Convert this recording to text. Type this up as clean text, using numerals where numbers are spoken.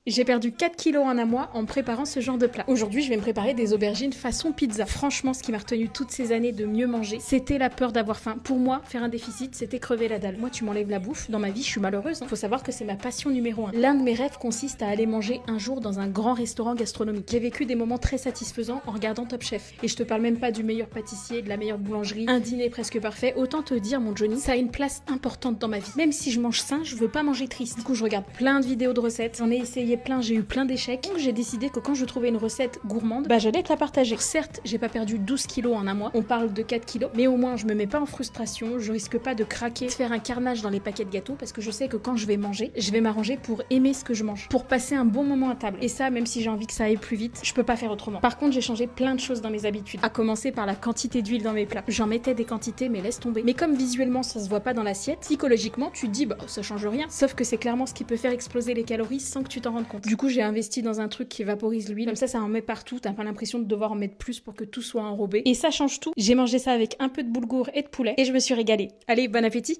J'ai perdu 4 kilos en un mois en préparant ce genre de plat. Aujourd'hui, je vais me préparer des aubergines façon pizza. Franchement, ce qui m'a retenu toutes ces années de mieux manger, c'était la peur d'avoir faim. Pour moi, faire un déficit, c'était crever la dalle. Moi, tu m'enlèves la bouffe, dans ma vie, je suis malheureuse. Faut savoir que c'est ma passion numéro 1. L'un de mes rêves consiste à aller manger un jour dans un grand restaurant gastronomique. J'ai vécu des moments très satisfaisants en regardant Top Chef. Et je te parle même pas du meilleur pâtissier, de la meilleure boulangerie, un dîner presque parfait. Autant te dire, mon Johnny, ça a une place importante dans ma vie. Même si je mange sain, je veux pas manger triste. Du coup, je regarde plein de vidéos de recettes. J'en ai essayé plein, j'ai eu plein d'échecs. Donc j'ai décidé que quand je trouvais une recette gourmande, j'allais te la partager. Certes, j'ai pas perdu 12 kilos en un mois, on parle de 4 kilos, mais au moins je me mets pas en frustration, je risque pas de craquer, de faire un carnage dans les paquets de gâteaux, parce que je sais que quand je vais manger, je vais m'arranger pour aimer ce que je mange, pour passer un bon moment à table. Et ça, même si j'ai envie que ça aille plus vite, je peux pas faire autrement. Par contre, j'ai changé plein de choses dans mes habitudes, à commencer par la quantité d'huile dans mes plats. J'en mettais des quantités, mais laisse tomber. Mais comme visuellement ça se voit pas dans l'assiette, psychologiquement tu te dis ça change rien, sauf que c'est clairement ce qui peut faire exploser les calories sans que tu t'en rendes compte. Du coup, j'ai investi dans un truc qui vaporise l'huile, comme ça en met partout, t'as pas l'impression de devoir en mettre plus pour que tout soit enrobé. Et ça change tout. J'ai mangé ça avec un peu de boulgour et de poulet et je me suis régalée. Allez, bon appétit!